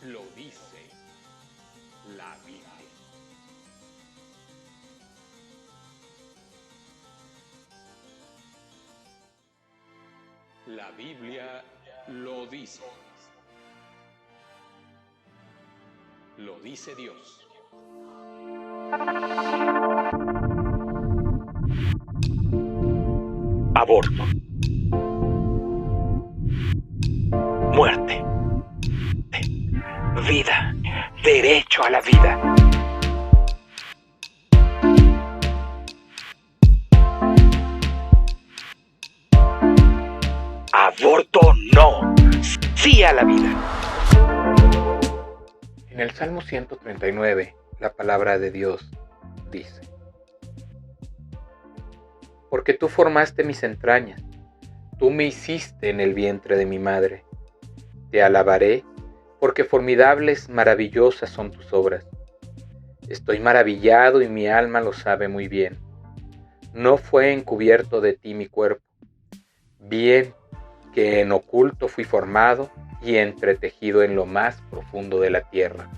Lo dice la Biblia. La Biblia lo dice. Lo dice Dios. Aborto. Muerte. Vida. Derecho a la vida. Aborto no. Sí a la vida. En el Salmo 139, la palabra de Dios dice: Porque tú formaste mis entrañas, tú me hiciste en el vientre de mi madre. Te alabaré, porque formidables, maravillosas son tus obras. Estoy maravillado y mi alma lo sabe muy bien. No fue encubierto de ti mi cuerpo. Bien que en oculto fui formado y entretejido en lo más profundo de la tierra.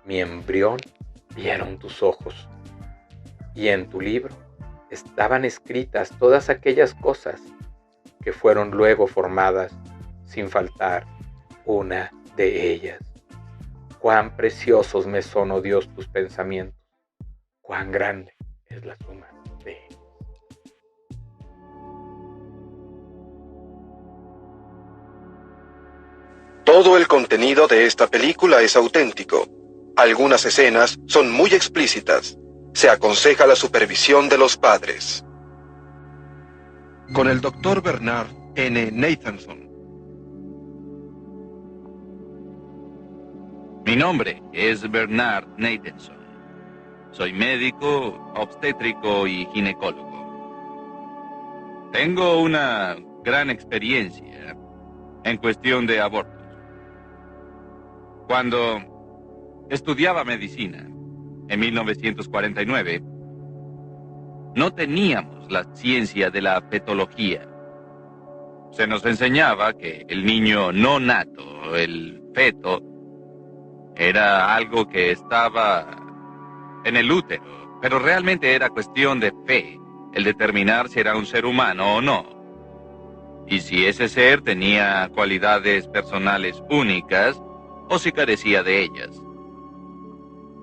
Mi embrión vieron tus ojos, y en tu libro estaban escritas todas aquellas cosas que fueron luego formadas, sin faltar una de ellas. Cuán preciosos me son, oh Dios, tus pensamientos, cuán grande es la suma de ellos. Todo el contenido de esta película es auténtico. Algunas escenas son muy explícitas. Se aconseja la supervisión de los padres. Con el Dr. Bernard N. Nathanson. Mi nombre es Bernard Nathanson. Soy médico, obstétrico y ginecólogo. Tengo una gran experiencia en cuestión de abortos. Cuando estudiaba medicina en 1949, no teníamos la ciencia de la fetología. Se nos enseñaba que el niño no nato, el feto, era algo que estaba en el útero, pero realmente era cuestión de fe, el determinar si era un ser humano o no, y si ese ser tenía cualidades personales únicas o si carecía de ellas.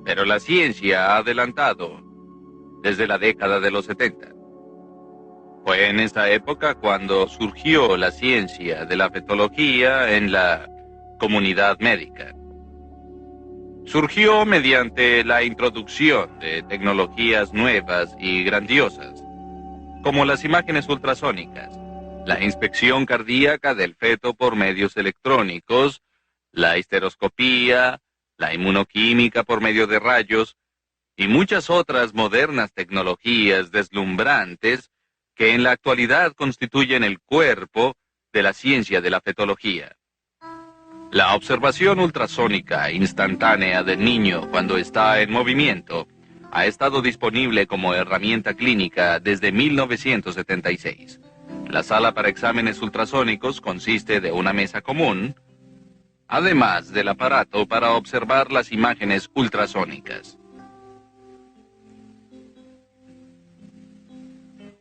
Pero la ciencia ha adelantado desde la década de los 70. Fue en esa época cuando surgió la ciencia de la fetología en la comunidad médica. Surgió mediante la introducción de tecnologías nuevas y grandiosas, como las imágenes ultrasónicas, la inspección cardíaca del feto por medios electrónicos, la histeroscopía, la inmunoquímica por medio de rayos y muchas otras modernas tecnologías deslumbrantes que en la actualidad constituyen el cuerpo de la ciencia de la fetología. La observación ultrasónica instantánea del niño cuando está en movimiento ha estado disponible como herramienta clínica desde 1976. La sala para exámenes ultrasónicos consiste de una mesa común, además del aparato para observar las imágenes ultrasónicas.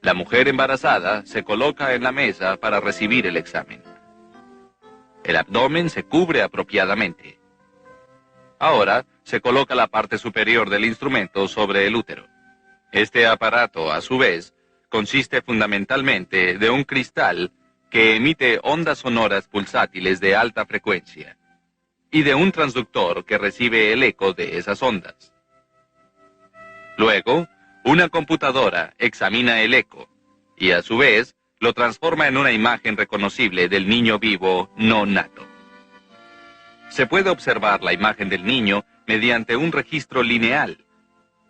La mujer embarazada se coloca en la mesa para recibir el examen. El abdomen se cubre apropiadamente. Ahora se coloca la parte superior del instrumento sobre el útero. Este aparato, a su vez, consiste fundamentalmente de un cristal que emite ondas sonoras pulsátiles de alta frecuencia y de un transductor que recibe el eco de esas ondas. Luego, una computadora examina el eco y a su vez lo transforma en una imagen reconocible del niño vivo no nato. Se puede observar la imagen del niño mediante un registro lineal,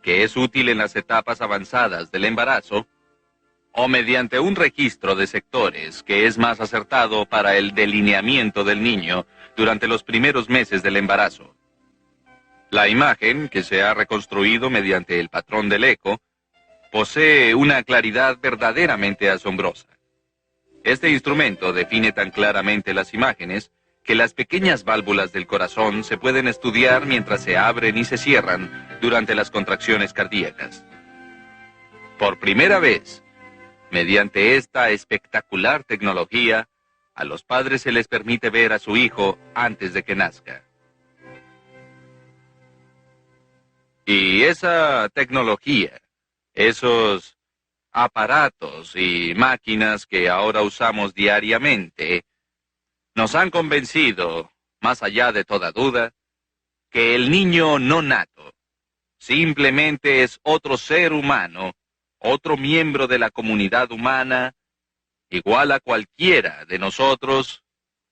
que es útil en las etapas avanzadas del embarazo, o mediante un registro de sectores que es más acertado para el delineamiento del niño durante los primeros meses del embarazo. La imagen, que se ha reconstruido mediante el patrón del eco, posee una claridad verdaderamente asombrosa. Este instrumento define tan claramente las imágenes que las pequeñas válvulas del corazón se pueden estudiar mientras se abren y se cierran durante las contracciones cardíacas. Por primera vez, mediante esta espectacular tecnología, a los padres se les permite ver a su hijo antes de que nazca. Y esa tecnología, esos aparatos y máquinas que ahora usamos diariamente, nos han convencido, más allá de toda duda, que el niño no nato simplemente es otro ser humano, otro miembro de la comunidad humana, igual a cualquiera de nosotros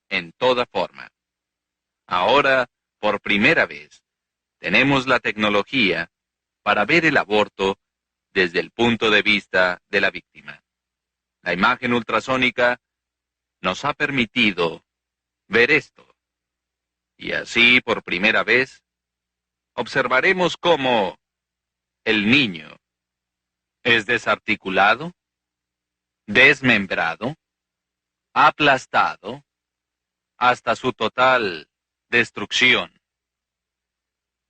en toda forma. Ahora, por primera vez, tenemos la tecnología para ver el aborto desde el punto de vista de la víctima. La imagen ultrasónica nos ha permitido ver esto. Y así, por primera vez, observaremos cómo el niño es desarticulado, desmembrado, aplastado, hasta su total destrucción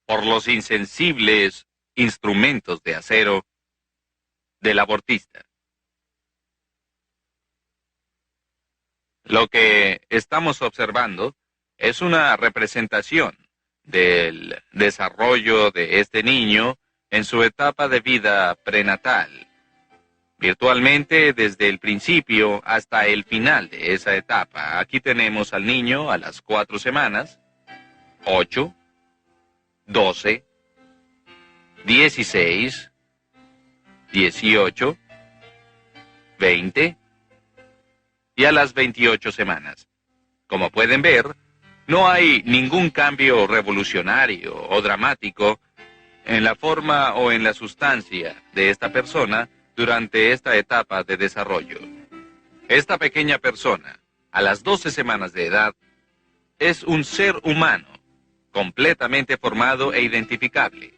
por los insensibles instrumentos de acero del abortista. Lo que estamos observando es una representación del desarrollo de este niño en su etapa de vida prenatal, virtualmente desde el principio hasta el final de esa etapa. Aquí tenemos al niño a las 4 semanas, 8, 12, 16, 18, 20 y a las 28 semanas. Como pueden ver, no hay ningún cambio revolucionario o dramático en la forma o en la sustancia de esta persona durante esta etapa de desarrollo. Esta pequeña persona, a las 12 semanas de edad, es un ser humano, completamente formado e identificable.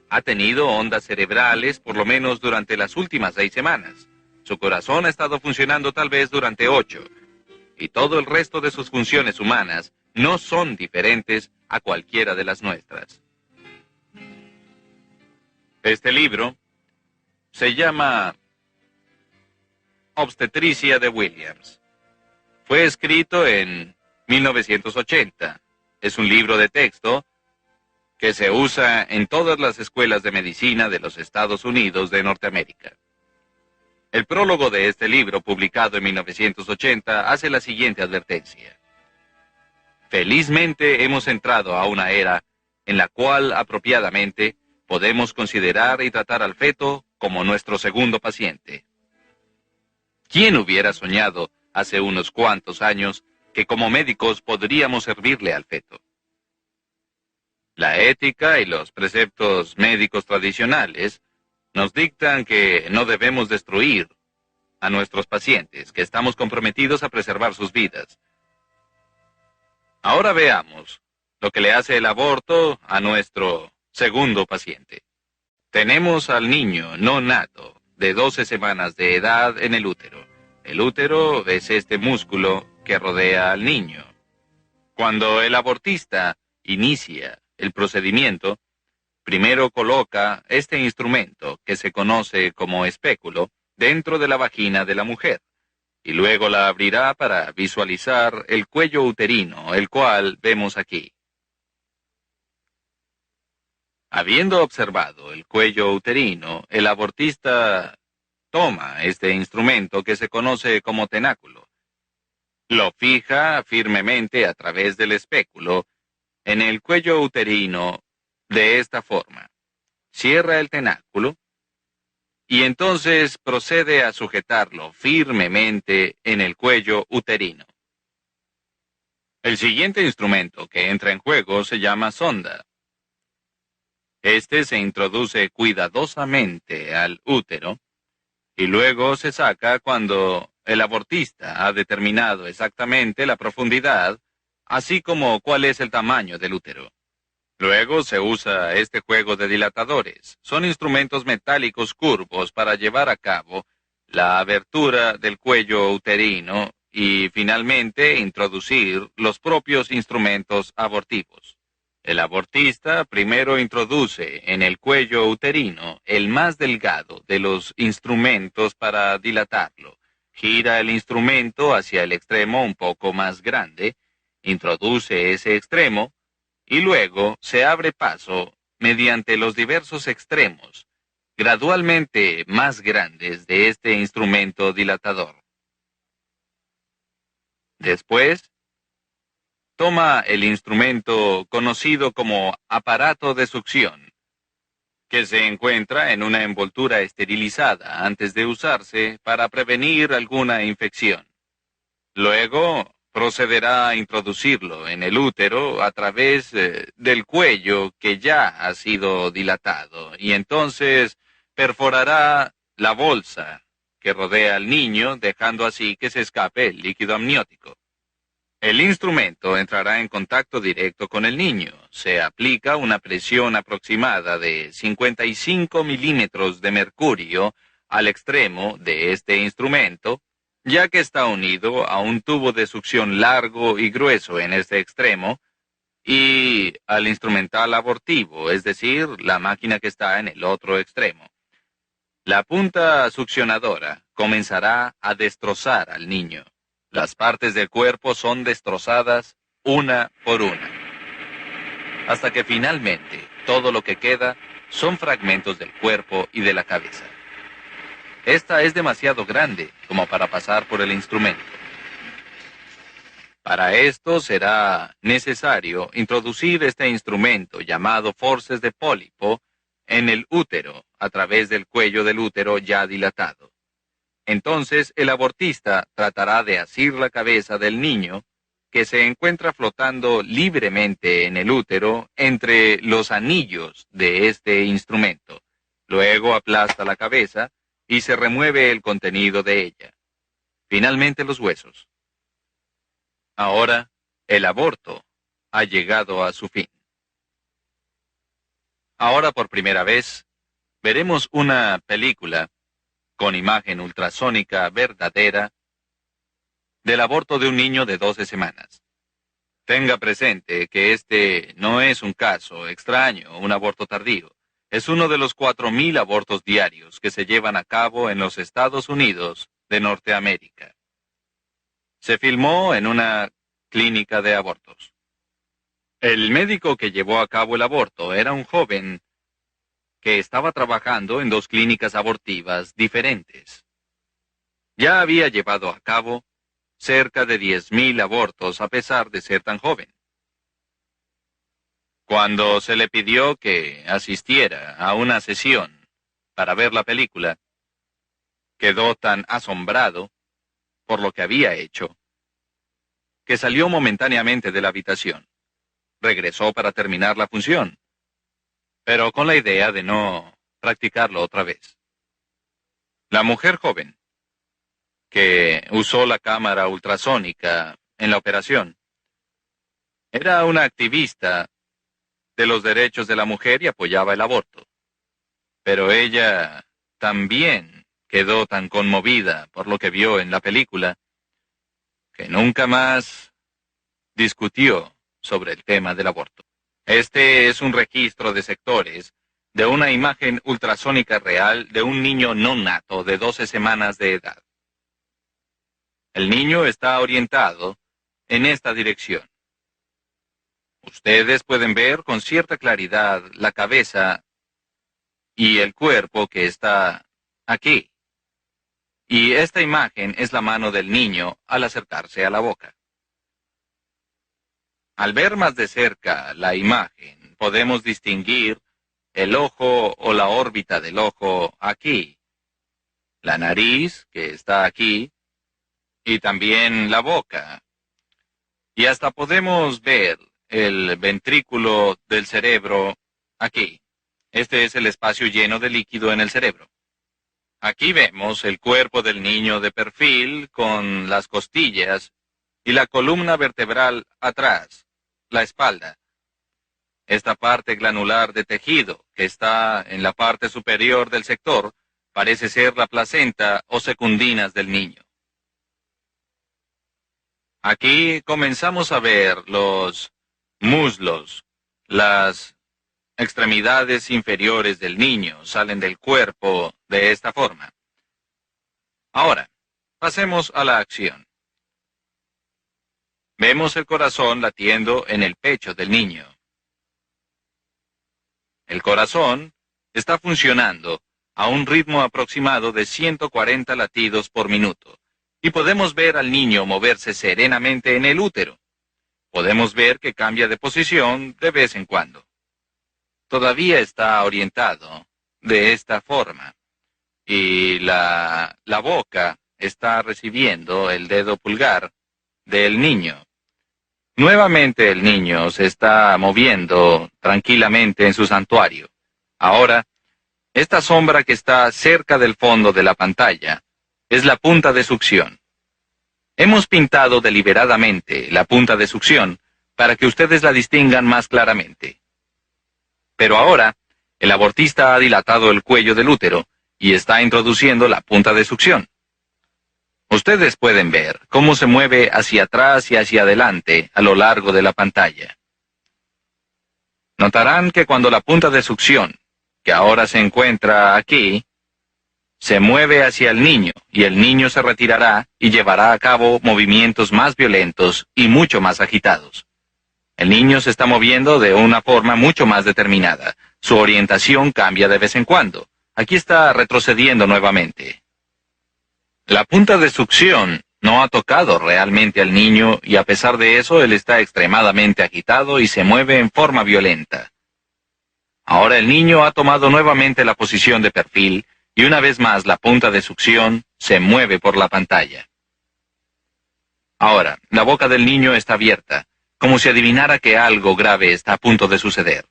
Ha tenido ondas cerebrales por lo menos durante las últimas 6 semanas. Su corazón ha estado funcionando tal vez durante 8. Y todo el resto de sus funciones humanas no son diferentes a cualquiera de las nuestras. Este libro se llama Obstetricia de Williams. Fue escrito en 1980. Es un libro de texto que se usa en todas las escuelas de medicina de los Estados Unidos de Norteamérica. El prólogo de este libro, publicado en 1980, hace la siguiente advertencia. Felizmente hemos entrado a una era en la cual, apropiadamente, podemos considerar y tratar al feto como nuestro segundo paciente. ¿Quién hubiera soñado hace unos cuantos años que como médicos podríamos servirle al feto? La ética y los preceptos médicos tradicionales nos dictan que no debemos destruir a nuestros pacientes, que estamos comprometidos a preservar sus vidas. Ahora veamos lo que le hace el aborto a nuestro segundo paciente. Tenemos al niño no nato de 12 semanas de edad en el útero. El útero es este músculo que rodea al niño. Cuando el abortista inicia el procedimiento, primero coloca este instrumento, que se conoce como espéculo, dentro de la vagina de la mujer, y luego la abrirá para visualizar el cuello uterino, el cual vemos aquí. Habiendo observado el cuello uterino, el abortista toma este instrumento que se conoce como tenáculo. Lo fija firmemente a través del espéculo en el cuello uterino de esta forma. Cierra el tenáculo y entonces procede a sujetarlo firmemente en el cuello uterino. El siguiente instrumento que entra en juego se llama sonda. Este se introduce cuidadosamente al útero y luego se saca cuando el abortista ha determinado exactamente la profundidad, así como cuál es el tamaño del útero. Luego se usa este juego de dilatadores. Son instrumentos metálicos curvos para llevar a cabo la abertura del cuello uterino y finalmente introducir los propios instrumentos abortivos. El abortista primero introduce en el cuello uterino el más delgado de los instrumentos para dilatarlo. Gira el instrumento hacia el extremo un poco más grande, introduce ese extremo, y luego se abre paso mediante los diversos extremos, gradualmente más grandes de este instrumento dilatador. Después, toma el instrumento conocido como aparato de succión, que se encuentra en una envoltura esterilizada antes de usarse para prevenir alguna infección. Luego, procederá a introducirlo en el útero a través del cuello que ya ha sido dilatado y entonces perforará la bolsa que rodea al niño, dejando así que se escape el líquido amniótico. El instrumento entrará en contacto directo con el niño. Se aplica una presión aproximada de 55 milímetros de mercurio al extremo de este instrumento, ya que está unido a un tubo de succión largo y grueso en este extremo, y al instrumental abortivo, es decir, la máquina que está en el otro extremo. La punta succionadora comenzará a destrozar al niño. Las partes del cuerpo son destrozadas una por una, hasta que finalmente todo lo que queda son fragmentos del cuerpo y de la cabeza. Esta es demasiado grande como para pasar por el instrumento. Para esto será necesario introducir este instrumento llamado forceps de pólipo en el útero a través del cuello del útero ya dilatado. Entonces el abortista tratará de asir la cabeza del niño, que se encuentra flotando libremente en el útero entre los anillos de este instrumento. Luego aplasta la cabeza y se remueve el contenido de ella. Finalmente los huesos. Ahora, el aborto ha llegado a su fin. Ahora por primera vez, veremos una película con imagen ultrasónica verdadera del aborto de un niño de 12 semanas. Tenga presente que este no es un caso extraño, un aborto tardío. Es uno de los 4,000 abortos diarios que se llevan a cabo en los Estados Unidos de Norteamérica. Se filmó en una clínica de abortos. El médico que llevó a cabo el aborto era un joven que estaba trabajando en 2 clínicas abortivas diferentes. Ya había llevado a cabo cerca de 10,000 abortos a pesar de ser tan joven. Cuando se le pidió que asistiera a una sesión para ver la película, quedó tan asombrado por lo que había hecho, que salió momentáneamente de la habitación. Regresó para terminar la función, pero con la idea de no practicarlo otra vez. La mujer joven, que usó la cámara ultrasónica en la operación, era una activista de los derechos de la mujer y apoyaba el aborto. Pero ella también quedó tan conmovida por lo que vio en la película que nunca más discutió sobre el tema del aborto. Este es un registro de sectores de una imagen ultrasónica real de un niño no nato de 12 semanas de edad. El niño está orientado en esta dirección. Ustedes pueden ver con cierta claridad la cabeza y el cuerpo que está aquí. Y esta imagen es la mano del niño al acercarse a la boca. Al ver más de cerca la imagen, podemos distinguir el ojo o la órbita del ojo aquí, la nariz que está aquí, y también la boca. Y hasta podemos ver el ventrículo del cerebro aquí. Este es el espacio lleno de líquido en el cerebro. Aquí vemos el cuerpo del niño de perfil con las costillas y la columna vertebral atrás, la espalda. Esta parte granular de tejido que está en la parte superior del sector parece ser la placenta o secundinas del niño. Aquí comenzamos a ver los muslos, las extremidades inferiores del niño salen del cuerpo de esta forma. Ahora, pasemos a la acción. Vemos el corazón latiendo en el pecho del niño. El corazón está funcionando a un ritmo aproximado de 140 latidos por minuto, y podemos ver al niño moverse serenamente en el útero. Podemos ver que cambia de posición de vez en cuando. Todavía está orientado de esta forma, y la boca está recibiendo el dedo pulgar del niño. Nuevamente el niño se está moviendo tranquilamente en su santuario. Ahora, esta sombra que está cerca del fondo de la pantalla es la punta de succión. Hemos pintado deliberadamente la punta de succión para que ustedes la distingan más claramente. Pero ahora, el abortista ha dilatado el cuello del útero y está introduciendo la punta de succión. Ustedes pueden ver cómo se mueve hacia atrás y hacia adelante a lo largo de la pantalla. Notarán que cuando la punta de succión, que ahora se encuentra aquí, se mueve hacia el niño, y el niño se retirará y llevará a cabo movimientos más violentos y mucho más agitados. El niño se está moviendo de una forma mucho más determinada. Su orientación cambia de vez en cuando. Aquí está retrocediendo nuevamente. La punta de succión no ha tocado realmente al niño y a pesar de eso él está extremadamente agitado y se mueve en forma violenta. Ahora el niño ha tomado nuevamente la posición de perfil y una vez más la punta de succión se mueve por la pantalla. Ahora, la boca del niño está abierta, como si adivinara que algo grave está a punto de suceder.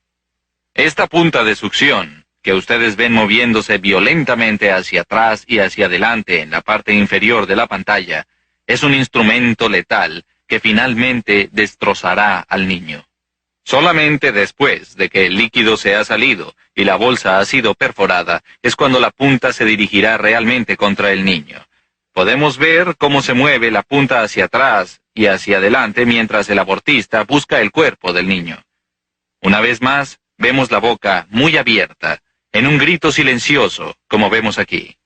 Esta punta de succión, que ustedes ven moviéndose violentamente hacia atrás y hacia adelante en la parte inferior de la pantalla, es un instrumento letal que finalmente destrozará al niño. Solamente después de que el líquido se ha salido y la bolsa ha sido perforada, es cuando la punta se dirigirá realmente contra el niño. Podemos ver cómo se mueve la punta hacia atrás y hacia adelante mientras el abortista busca el cuerpo del niño. Una vez más, vemos la boca muy abierta, en un grito silencioso, como vemos aquí.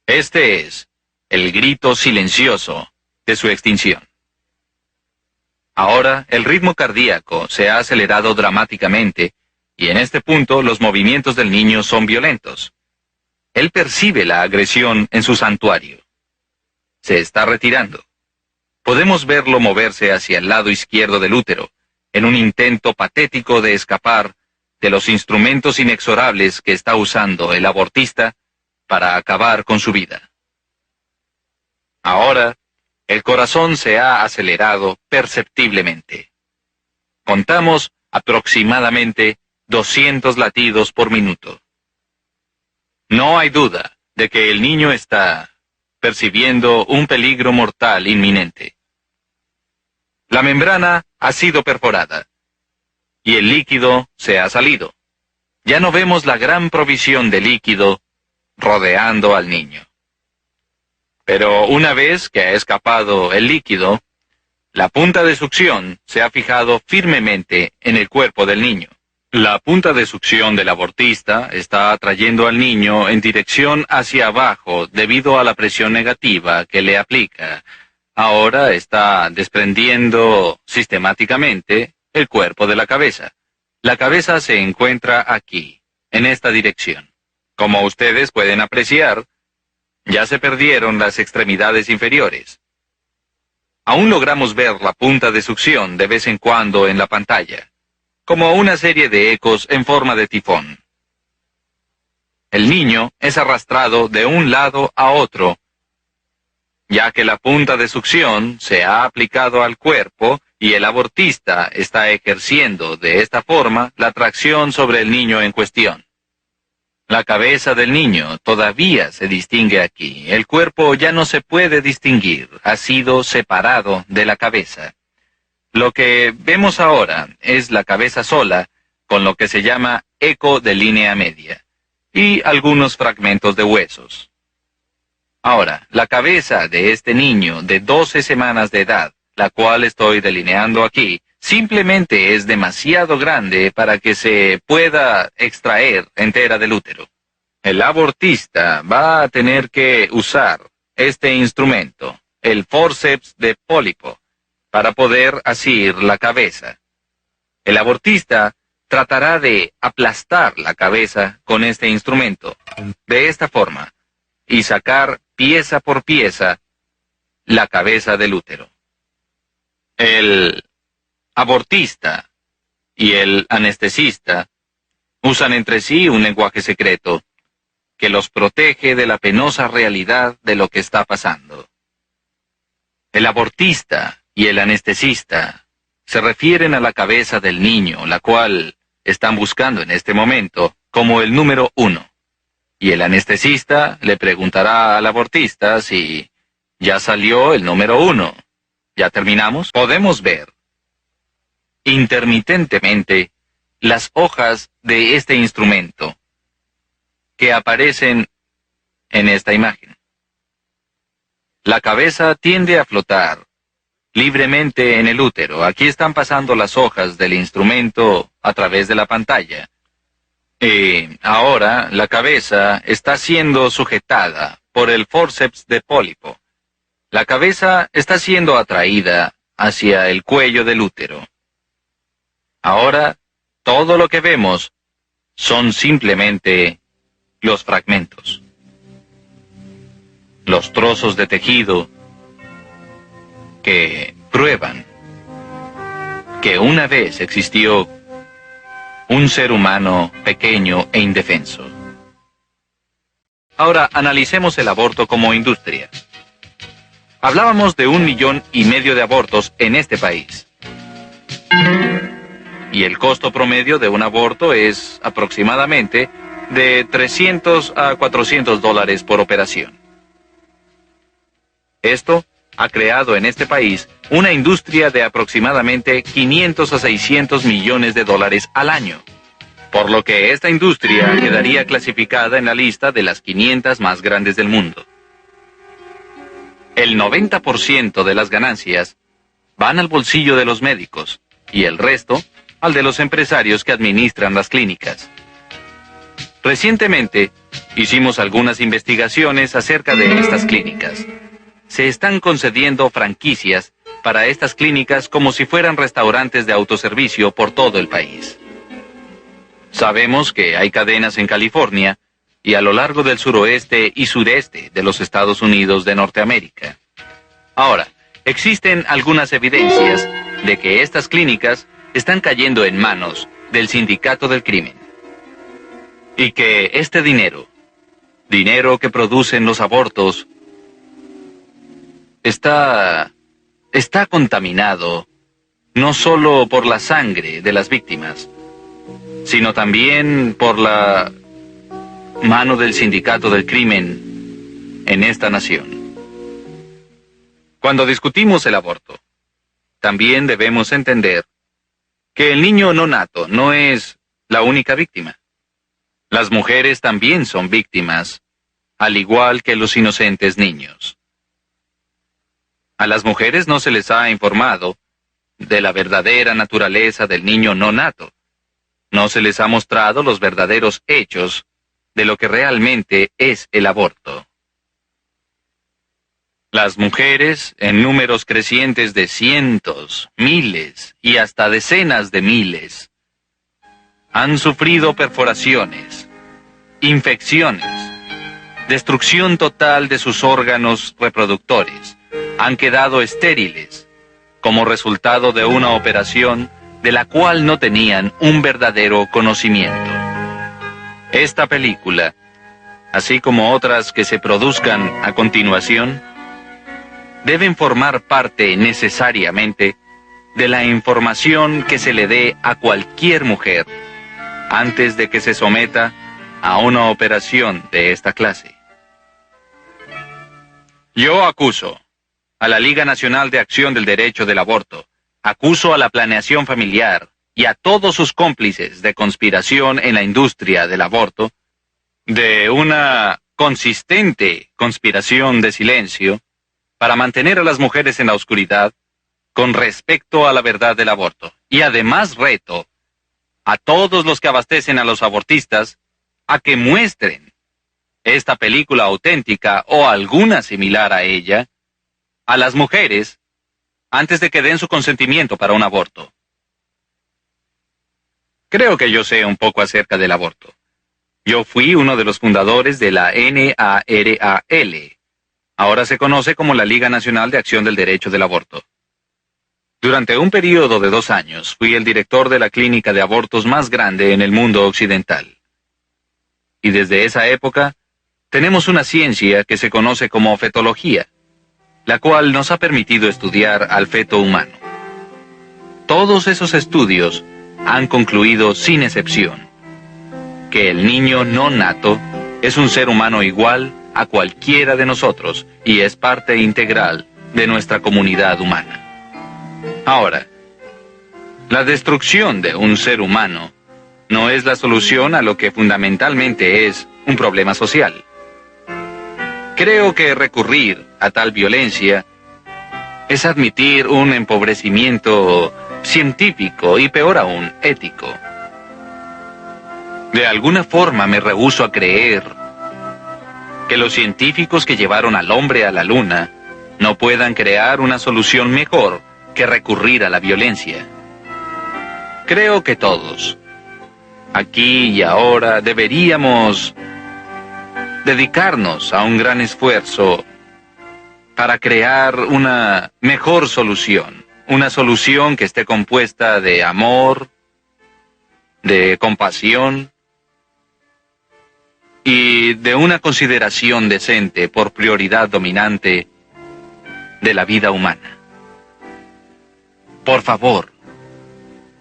Este es el grito silencioso de su extinción. Ahora, el ritmo cardíaco se ha acelerado dramáticamente, y en este punto los movimientos del niño son violentos. Él percibe la agresión en su santuario. Se está retirando. Podemos verlo moverse hacia el lado izquierdo del útero, en un intento patético de escapar de los instrumentos inexorables que está usando el abortista para acabar con su vida. Ahora, el corazón se ha acelerado perceptiblemente. Contamos aproximadamente 200 latidos por minuto. No hay duda de que el niño está percibiendo un peligro mortal inminente. La membrana ha sido perforada y el líquido se ha salido. Ya no vemos la gran provisión de líquido rodeando al niño. Pero una vez que ha escapado el líquido, la punta de succión se ha fijado firmemente en el cuerpo del niño. La punta de succión del abortista está atrayendo al niño en dirección hacia abajo debido a la presión negativa que le aplica. Ahora está desprendiendo sistemáticamente el cuerpo de la cabeza. La cabeza se encuentra aquí, en esta dirección. Como ustedes pueden apreciar, ya se perdieron las extremidades inferiores. Aún logramos ver la punta de succión de vez en cuando en la pantalla, como una serie de ecos en forma de tifón. El niño es arrastrado de un lado a otro, ya que la punta de succión se ha aplicado al cuerpo y el abortista está ejerciendo de esta forma la tracción sobre el niño en cuestión. La cabeza del niño todavía se distingue aquí. El cuerpo ya no se puede distinguir, ha sido separado de la cabeza. Lo que vemos ahora es la cabeza sola, con lo que se llama eco de línea media, y algunos fragmentos de huesos. Ahora, la cabeza de este niño de 12 semanas de edad, la cual estoy delineando aquí, simplemente es demasiado grande para que se pueda extraer entera del útero. El abortista va a tener que usar este instrumento, el forceps de pólipo, para poder asir la cabeza. El abortista tratará de aplastar la cabeza con este instrumento, de esta forma, y sacar pieza por pieza la cabeza del útero. El abortista y el anestesista usan entre sí un lenguaje secreto que los protege de la penosa realidad de lo que está pasando. El abortista y el anestesista se refieren a la cabeza del niño, la cual están buscando en este momento como el número 1. Y el anestesista le preguntará al abortista si ya salió el número 1. ¿Ya terminamos? Podemos ver intermitentemente las hojas de este instrumento que aparecen en esta imagen. La cabeza tiende a flotar libremente en el útero. Aquí están pasando las hojas del instrumento a través de la pantalla. Ahora la cabeza está siendo sujetada por el forceps de pólipo. La cabeza está siendo atraída hacia el cuello del útero. Ahora, todo lo que vemos son simplemente los fragmentos. Los trozos de tejido que prueban que una vez existió un ser humano pequeño e indefenso. Ahora analicemos el aborto como industria. Hablábamos de 1,5 millones de abortos en este país. Y el costo promedio de un aborto es aproximadamente de $300 a $400 por operación. Esto ha creado en este país una industria de aproximadamente 500 a 600 millones de dólares al año, por lo que esta industria quedaría clasificada en la lista de las 500 más grandes del mundo. El 90% de las ganancias van al bolsillo de los médicos y el resto al de los empresarios que administran las clínicas. Recientemente hicimos algunas investigaciones acerca de estas clínicas. Se están concediendo franquicias para estas clínicas como si fueran restaurantes de autoservicio por todo el país. Sabemos que hay cadenas en California y a lo largo del suroeste y sureste de los Estados Unidos de Norteamérica. Ahora, existen algunas evidencias de que estas clínicas están cayendo en manos del sindicato del crimen. Y que este dinero que producen los abortos, está contaminado no solo por la sangre de las víctimas, sino también por la mano del sindicato del crimen en esta nación. Cuando discutimos el aborto, también debemos entender que el niño no nato no es la única víctima. Las mujeres también son víctimas, al igual que los inocentes niños. A las mujeres no se les ha informado de la verdadera naturaleza del niño no nato. No se les ha mostrado los verdaderos hechos de lo que realmente es el aborto. Las mujeres, en números crecientes de cientos, miles y hasta decenas de miles, han sufrido perforaciones, infecciones, destrucción total de sus órganos reproductores, han quedado estériles como resultado de una operación de la cual no tenían un verdadero conocimiento. Esta película, así como otras que se produzcan a continuación, deben formar parte necesariamente de la información que se le dé a cualquier mujer antes de que se someta a una operación de esta clase. Yo acuso a la Liga Nacional de Acción del Derecho del Aborto, acuso a la planeación familiar y a todos sus cómplices de conspiración en la industria del aborto, de una consistente conspiración de silencio para mantener a las mujeres en la oscuridad con respecto a la verdad del aborto. Y además reto a todos los que abastecen a los abortistas a que muestren esta película auténtica o alguna similar a ella a las mujeres antes de que den su consentimiento para un aborto. Creo que yo sé un poco acerca del aborto. Yo fui uno de los fundadores de la NARAL. Ahora se conoce como la Liga Nacional de Acción del Derecho del Aborto. Durante un periodo de 2 años fui el director de la clínica de abortos más grande en el mundo occidental. Y desde esa época tenemos una ciencia que se conoce como fetología, la cual nos ha permitido estudiar al feto humano. Todos esos estudios han concluido sin excepción que el niño no nato es un ser humano igual a cualquiera de nosotros y es parte integral de nuestra comunidad humana. Ahora, la destrucción de un ser humano no es la solución a lo que fundamentalmente es un problema social. Creo que recurrir a tal violencia es admitir un empobrecimiento científico y peor aún, ético. De alguna forma me rehúso a creer que los científicos que llevaron al hombre a la luna no puedan crear una solución mejor que recurrir a la violencia. Creo que todos, aquí y ahora, deberíamos dedicarnos a un gran esfuerzo para crear una mejor solución, una solución que esté compuesta de amor, de compasión y de una consideración decente por prioridad dominante de la vida humana. Por favor,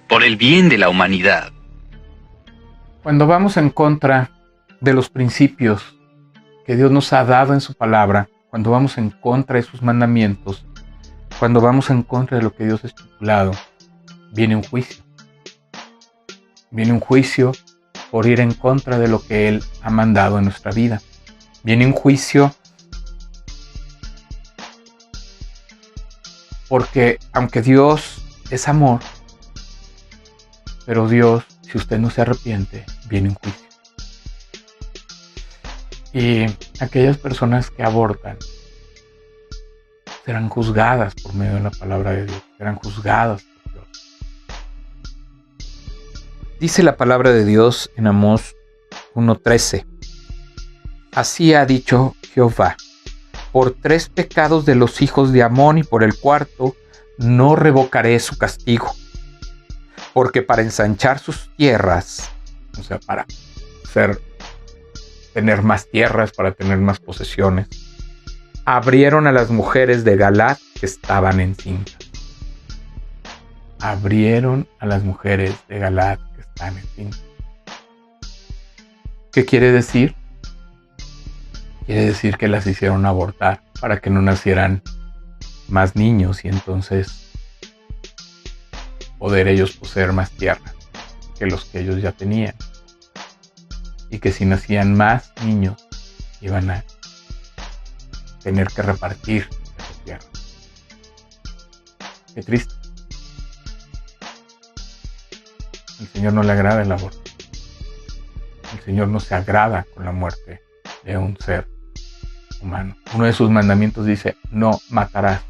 por el bien de la humanidad. Cuando vamos en contra de los principios que Dios nos ha dado en su palabra, cuando vamos en contra de sus mandamientos, cuando vamos en contra de lo que Dios ha estipulado, viene un juicio. Viene un juicio por ir en contra de lo que Él ha mandado en nuestra vida. Viene un juicio porque aunque Dios es amor, pero Dios, si usted no se arrepiente, viene un juicio. Y aquellas personas que abortan serán juzgadas por medio de la palabra de Dios, serán juzgadas por Dios. Dice la palabra de Dios en Amós 1:13. Así ha dicho Jehová: por 3 pecados de los hijos de Amón y por el 4º no revocaré su castigo, porque para ensanchar sus tierras, o sea, para tener más tierras, para tener más posesiones, abrieron a las mujeres de Galaad que estaban encintas. Abrieron a las mujeres de Galaad que están encintas. ¿Qué quiere decir? Quiere decir que las hicieron abortar para que no nacieran más niños y entonces poder ellos poseer más tierra que los que ellos ya tenían. Y que si nacían más niños iban a tener que repartir esa tierra. Qué triste. El Señor no le agrada el aborto. El Señor no se agrada con la muerte de un ser humano. Uno de sus mandamientos dice: no matarás.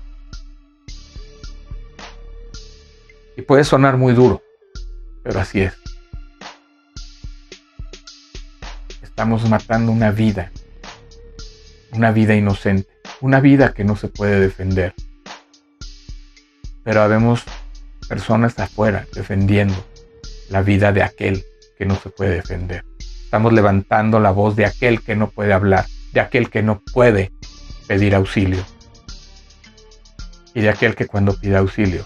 Y puede sonar muy duro, pero así es. Estamos matando una vida inocente, una vida que no se puede defender. Pero habemos personas afuera defendiendo la vida de aquel que no se puede defender. Estamos levantando la voz de aquel que no puede hablar, de aquel que no puede pedir auxilio. Y de aquel que cuando pide auxilio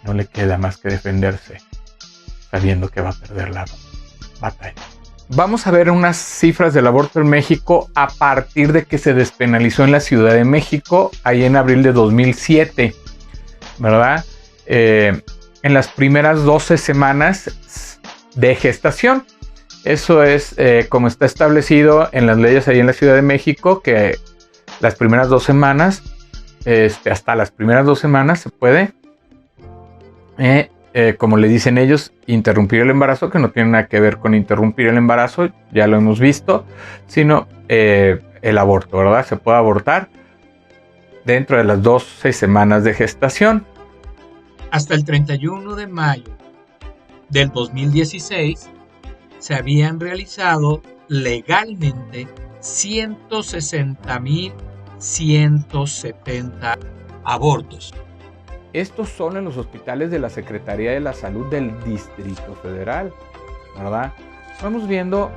no le queda más que defenderse, sabiendo que va a perder la batalla. vamos a ver unas cifras del aborto en México a partir de que se despenalizó en la Ciudad de México, ahí en abril de 2007, ¿verdad? En las primeras 12 semanas de gestación. Eso es como está establecido en las leyes ahí en la Ciudad de México, que las primeras 2 semanas, hasta las primeras 2 semanas se puede, como le dicen ellos, interrumpir el embarazo, que no tiene nada que ver con interrumpir el embarazo, ya lo hemos visto, sino el aborto, ¿verdad? Se puede abortar dentro de las 12 semanas de gestación. Hasta el 31 de mayo del 2016 se habían realizado legalmente 160,170 abortos. Estos son en los hospitales de la Secretaría de la Salud del Distrito Federal, ¿verdad? Vamos viendo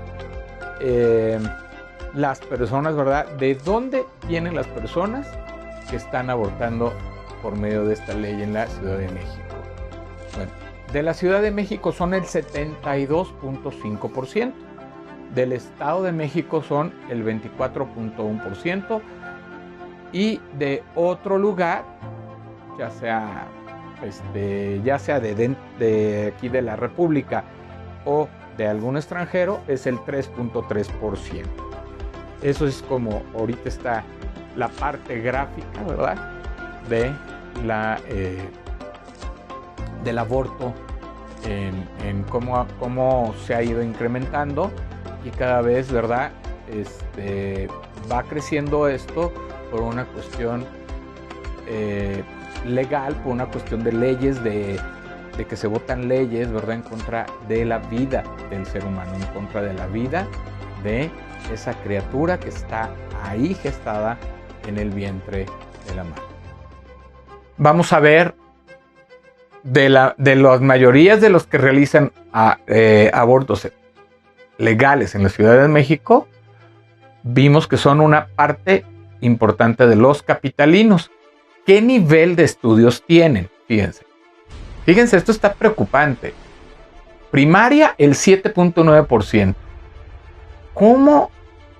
las personas, ¿verdad? ¿De dónde vienen las personas que están abortando por medio de esta ley en la Ciudad de México? Bueno, de la Ciudad de México son el 72.5%. Del Estado de México son el 24.1%. Y de otro lugar, ya sea de aquí de la República o de algún extranjero, es el 3.3%. Eso es como ahorita está la parte gráfica, ¿verdad? Del aborto, en cómo se ha ido incrementando y cada vez, ¿verdad? Va creciendo esto por una cuestión legal, por una cuestión de leyes, de que se votan leyes, ¿verdad? En contra de la vida del ser humano, en contra de la vida de esa criatura que está ahí gestada en el vientre de la madre. Vamos a ver de las mayorías de los que realizan abortos legales en la Ciudad de México, vimos que son una parte importante de los capitalinos. ¿Qué nivel de estudios tienen? Fíjense, esto está preocupante. Primaria, el 7.9%. ¿Cómo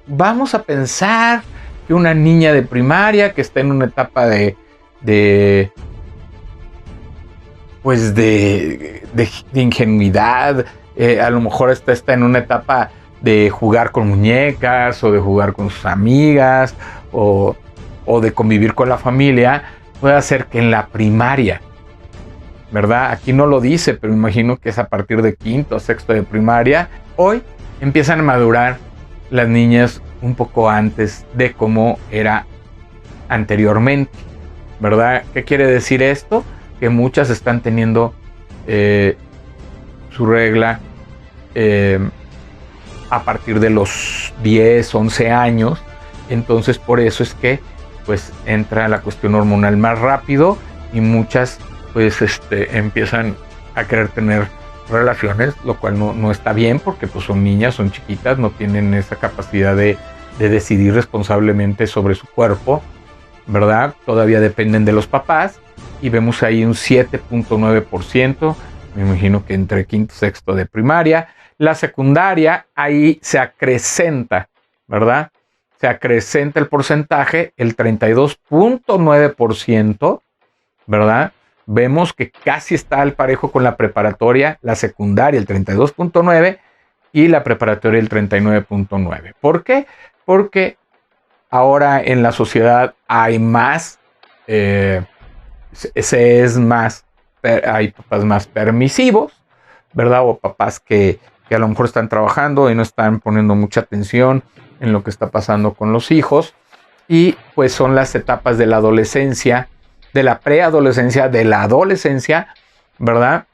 vamos a pensar que una niña de primaria que está en una etapa de ingenuidad, a lo mejor está en una etapa de jugar con muñecas o de jugar con sus amigas o de convivir con la familia, puede hacer que en la primaria, ¿verdad? Aquí no lo dice, pero imagino que es a partir de quinto o sexto de primaria, hoy empiezan a madurar las niñas un poco antes de cómo era anteriormente, ¿verdad? ¿Qué quiere decir esto? Que muchas están teniendo su regla a partir de los 10, 11 años. Entonces por eso es que pues entra la cuestión hormonal más rápido y muchas pues empiezan a querer tener relaciones, lo cual no está bien porque pues son niñas, son chiquitas, no tienen esa capacidad de decidir responsablemente sobre su cuerpo, ¿verdad? Todavía dependen de los papás y vemos ahí un 7.9%, me imagino que entre quinto y sexto de primaria. La secundaria, ahí se acrecenta, ¿verdad? Se acrecenta el porcentaje, el 32.9%, ¿verdad? Vemos que casi está al parejo con la preparatoria, la secundaria el 32.9% y la preparatoria el 39.9%. ¿Por qué? Porque ahora en la sociedad hay más, hay papás más permisivos, ¿verdad? O papás que a lo mejor están trabajando y no están poniendo mucha atención en lo que está pasando con los hijos. Y pues son las etapas de la adolescencia, de la preadolescencia, de la adolescencia, ¿verdad?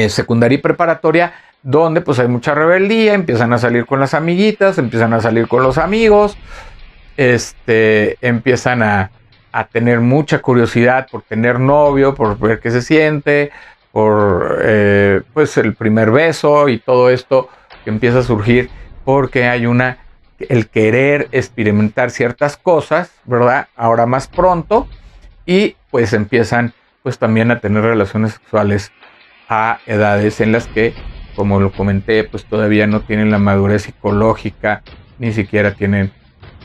Secundaria y preparatoria, donde pues hay mucha rebeldía, empiezan a salir con las amiguitas, empiezan a salir con los amigos, empiezan a tener mucha curiosidad por tener novio, por ver qué se siente, por pues el primer beso y todo esto que empieza a surgir porque hay el querer experimentar ciertas cosas, ¿verdad? Ahora más pronto, y pues empiezan pues también a tener relaciones sexuales a edades en las que como lo comenté, pues todavía no tienen la madurez psicológica, ni siquiera tienen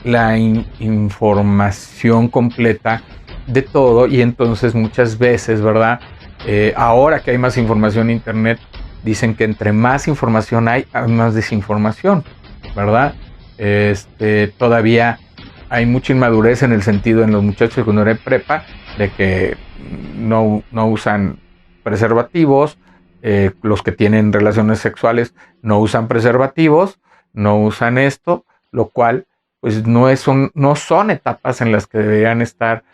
la información completa de todo, y entonces muchas veces, ¿verdad? Ahora que hay más información en internet, dicen que entre más información hay más desinformación, ¿verdad? Todavía hay mucha inmadurez en el sentido en los muchachos cuando eran prepa, de que no usan preservativos, los que tienen relaciones sexuales no usan preservativos, no usan esto, lo cual pues no son etapas en las que deberían estar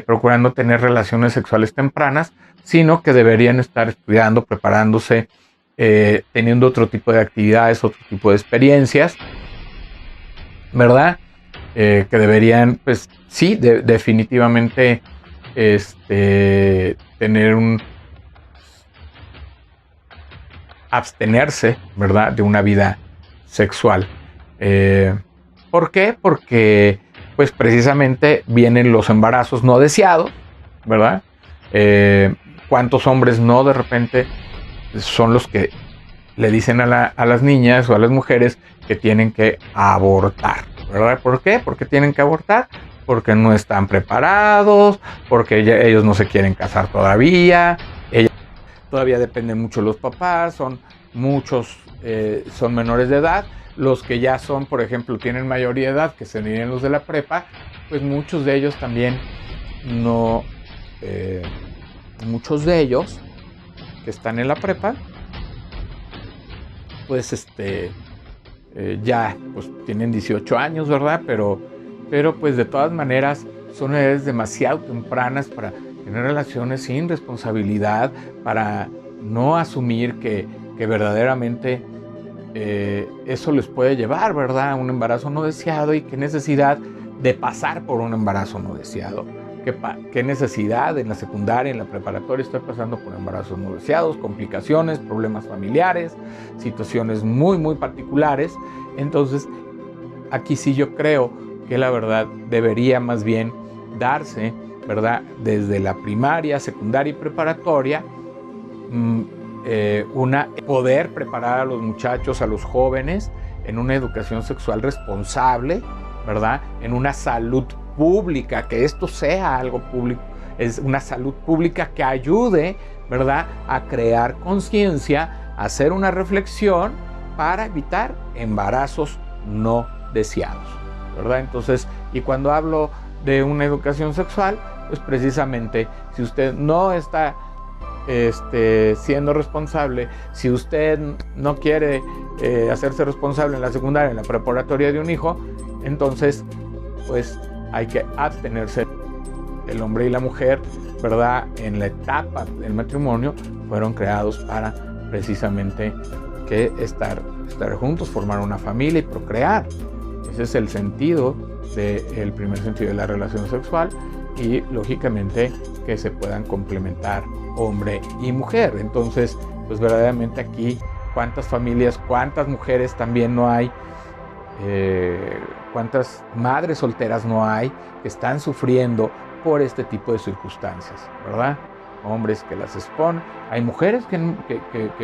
procurando tener relaciones sexuales tempranas, sino que deberían estar estudiando, preparándose, teniendo otro tipo de actividades, otro tipo de experiencias, ¿verdad? Que deberían, pues sí, definitivamente tener abstenerse, ¿verdad?, de una vida sexual. ¿Por qué? Porque pues precisamente vienen los embarazos no deseados, ¿verdad? ¿Cuántos hombres no de repente son los que le dicen a las niñas o a las mujeres que tienen que abortar, ¿verdad? ¿Por qué? Porque tienen que abortar, porque no están preparados, porque ellos no se quieren casar todavía, todavía dependen mucho de los papás, muchos son menores de edad. Los que ya son, por ejemplo, tienen mayoría de edad, que serían los de la prepa, pues muchos de ellos también muchos de ellos que están en la prepa, pues ya pues tienen 18 años, ¿verdad? Pero pues de todas maneras son edades demasiado tempranas para tener relaciones sin responsabilidad, para no asumir que verdaderamente eso les puede llevar, ¿verdad?, a un embarazo no deseado, y qué necesidad de pasar por un embarazo no deseado. ¿Qué necesidad en la secundaria, en la preparatoria, estar pasando por embarazos no deseados, complicaciones, problemas familiares, situaciones muy, muy particulares? Entonces, aquí sí yo creo que la verdad debería más bien darse, ¿verdad?, desde la primaria, secundaria y preparatoria, poder preparar a los muchachos, a los jóvenes, en una educación sexual responsable, ¿verdad?, en una salud pública, que esto sea algo público, es una salud pública que ayude, ¿verdad?, a crear conciencia, a hacer una reflexión para evitar embarazos no deseados, ¿verdad? Entonces, y cuando hablo de una educación sexual, pues precisamente, si usted no está siendo responsable, si usted no quiere hacerse responsable en la secundaria, en la preparatoria de un hijo, entonces pues hay que abstenerse. El hombre y la mujer, ¿verdad?, en la etapa del matrimonio fueron creados para precisamente estar juntos, formar una familia y procrear. Ese es el sentido el primer sentido de la relación sexual, y lógicamente que se puedan complementar hombre y mujer. Entonces, pues verdaderamente aquí, cuántas familias, cuántas mujeres también no hay, cuántas madres solteras no hay que están sufriendo por este tipo de circunstancias, ¿verdad? Hombres que las exponen, hay mujeres que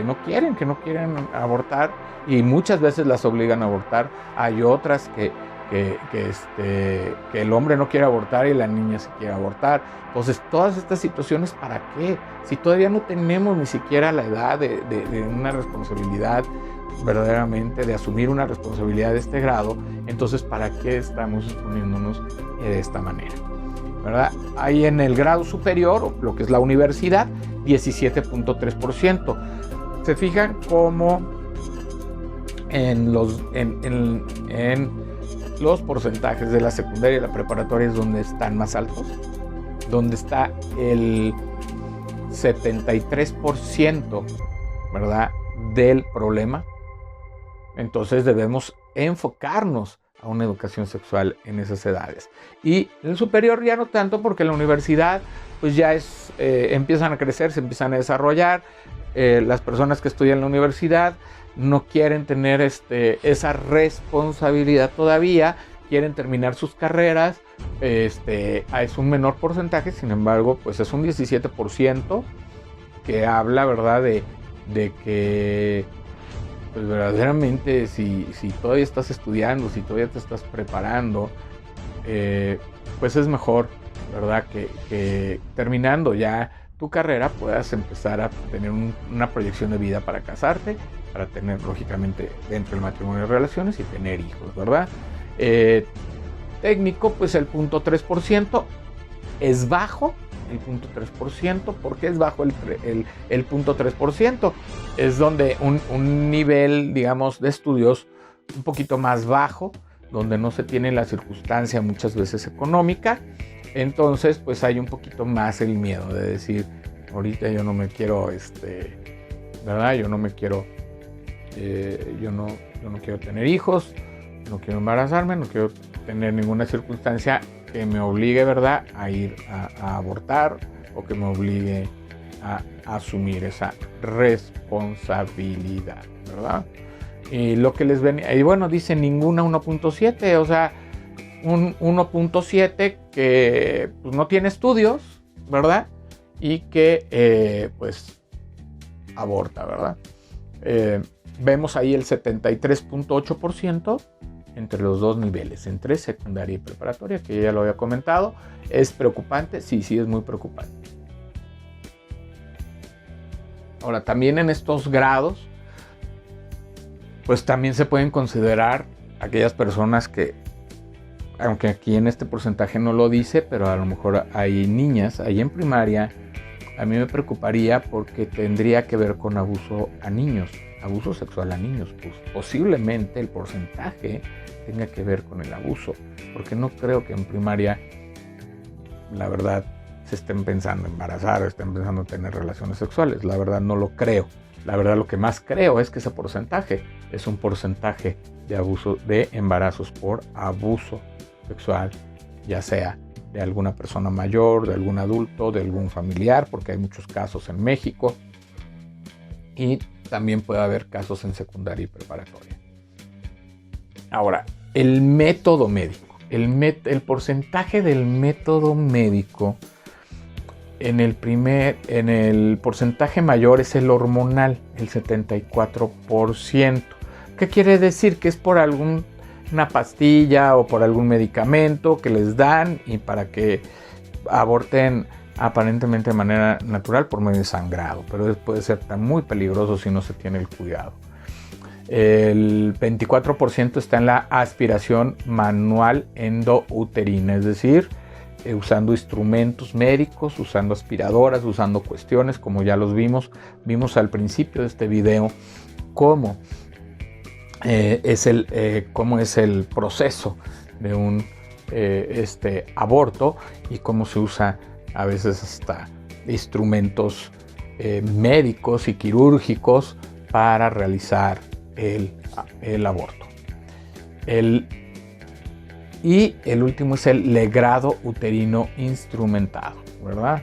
no quieren abortar, y muchas veces las obligan a abortar. Hay otras que el hombre no quiere abortar y la niña se quiere abortar. Entonces, todas estas situaciones, ¿para qué? Si todavía no tenemos ni siquiera la edad de una responsabilidad, verdaderamente, de asumir una responsabilidad de este grado, entonces, ¿para qué estamos exponiéndonos de esta manera? ¿Verdad? Hay en el grado superior, lo que es la universidad, 17.3%. Se fijan cómo en los porcentajes de la secundaria y la preparatoria es donde están más altos, donde está el 73%, ¿verdad?, del problema. Entonces debemos enfocarnos a una educación sexual en esas edades. Y en el superior ya no tanto, porque en la universidad pues ya empiezan a crecer, se empiezan a desarrollar. Las personas que estudian en la universidad no quieren tener esa responsabilidad todavía, quieren terminar sus carreras. Es un menor porcentaje, sin embargo, pues es un 17% que habla, ¿verdad?, de que pues verdaderamente si todavía estás estudiando, si todavía te estás preparando, pues es mejor, ¿verdad? Que terminando ya tu carrera puedas empezar a tener una proyección de vida para casarte, para tener lógicamente dentro del matrimonio relaciones y tener hijos, ¿verdad? Técnico, pues el 0.3% es bajo. El 0.3%, ¿por qué es bajo el 0.3%? Es donde un nivel, digamos, de estudios un poquito más bajo, donde no se tiene la circunstancia muchas veces económica. Entonces, pues hay un poquito más el miedo de decir, ahorita yo no me quiero, ¿verdad? Yo no me quiero, yo no quiero tener hijos, no quiero embarazarme, no quiero tener ninguna circunstancia que me obligue, ¿verdad?, a ir a abortar o que me obligue a asumir esa responsabilidad, ¿verdad? Y lo que les venía, y bueno, dice ninguna 1.7, o sea, un 1.7 que pues, no tiene estudios, ¿verdad? Y que pues aborta, ¿verdad? Vemos ahí el 73.8% entre los dos niveles, entre secundaria y preparatoria, que ya lo había comentado. ¿Es preocupante? Sí, es muy preocupante. Ahora, también en estos grados, pues también se pueden considerar aquellas personas que, aunque aquí en este porcentaje no lo dice, pero a lo mejor hay niñas, ahí en primaria, a mí me preocuparía porque tendría que ver con abuso a niños, abuso sexual a niños, pues posiblemente el porcentaje tenga que ver con el abuso, porque no creo que en primaria, la verdad, se estén pensando en embarazar, estén pensando en tener relaciones sexuales, la verdad no lo creo. La verdad lo que más creo es que ese porcentaje es un porcentaje de abuso, de embarazos por abuso sexual, ya sea de alguna persona mayor, de algún adulto, de algún familiar, porque hay muchos casos en México, y también puede haber casos en secundaria y preparatoria. Ahora, el método médico, el porcentaje del método médico en el porcentaje mayor es el hormonal, el 74%. ¿Qué quiere decir? Que es por alguna pastilla o por algún medicamento que les dan y para que aborten aparentemente de manera natural por medio de sangrado, pero puede ser muy peligroso si no se tiene el cuidado. El 24% está en la aspiración manual endouterina, es decir, usando instrumentos médicos, usando aspiradoras, usando cuestiones, como ya los vimos al principio de este video, cómo es el proceso de un aborto y cómo se usa a veces hasta instrumentos médicos y quirúrgicos para realizar el aborto. Y el último es el legrado uterino instrumentado, ¿verdad?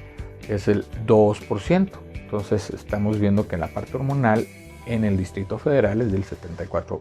Es el 2%. Entonces estamos viendo que la parte hormonal en el Distrito Federal es del 74%.